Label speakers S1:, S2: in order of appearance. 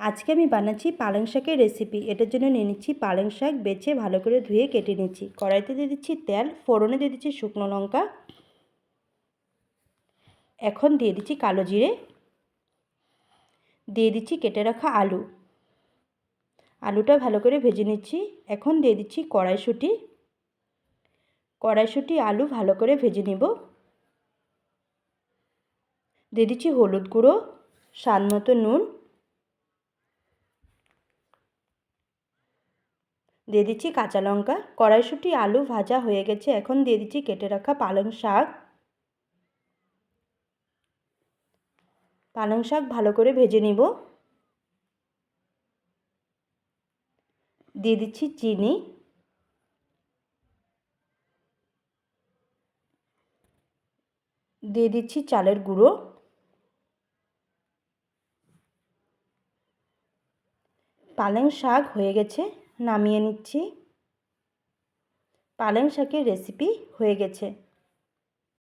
S1: আজকে আমি বানাচ্ছি পালং শাকের রেসিপি। এটার জন্য নিয়ে নিচ্ছি পালং শাক, বেছে ভালো করে ধুয়ে কেটে নিচ্ছি। কড়াইতে দিয়ে দিচ্ছি তেল, ফোড়নে দিয়ে দিচ্ছি শুকনো লঙ্কা, এখন দিয়ে দিচ্ছি কালো জিরে, দিয়ে দিচ্ছি কেটে রাখা আলু। আলুটা ভালো করে ভেজে নিচ্ছি। এখন দিয়ে দিচ্ছি কড়াইশুঁটি আলু ভালো করে ভেজে নিব। দিয়ে দিচ্ছি হলুদ গুঁড়ো, স্বাদ মতো নুন, দিয়ে দিচ্ছি কাঁচা লঙ্কা। কড়াইশুঁটি আলু ভাজা হয়ে গেছে, এখন দিয়ে দিচ্ছি কেটে রাখা পালং শাক। পালং শাক ভালো করে ভেজে নিব। দিয়ে দিচ্ছি চিনি, দিয়ে দিচ্ছি চালের গুঁড়ো, পালং শাক হয়ে গেছে, নামিয়ে নিচ্ছি। পালং শাকের রেসিপি হয়ে গেছে।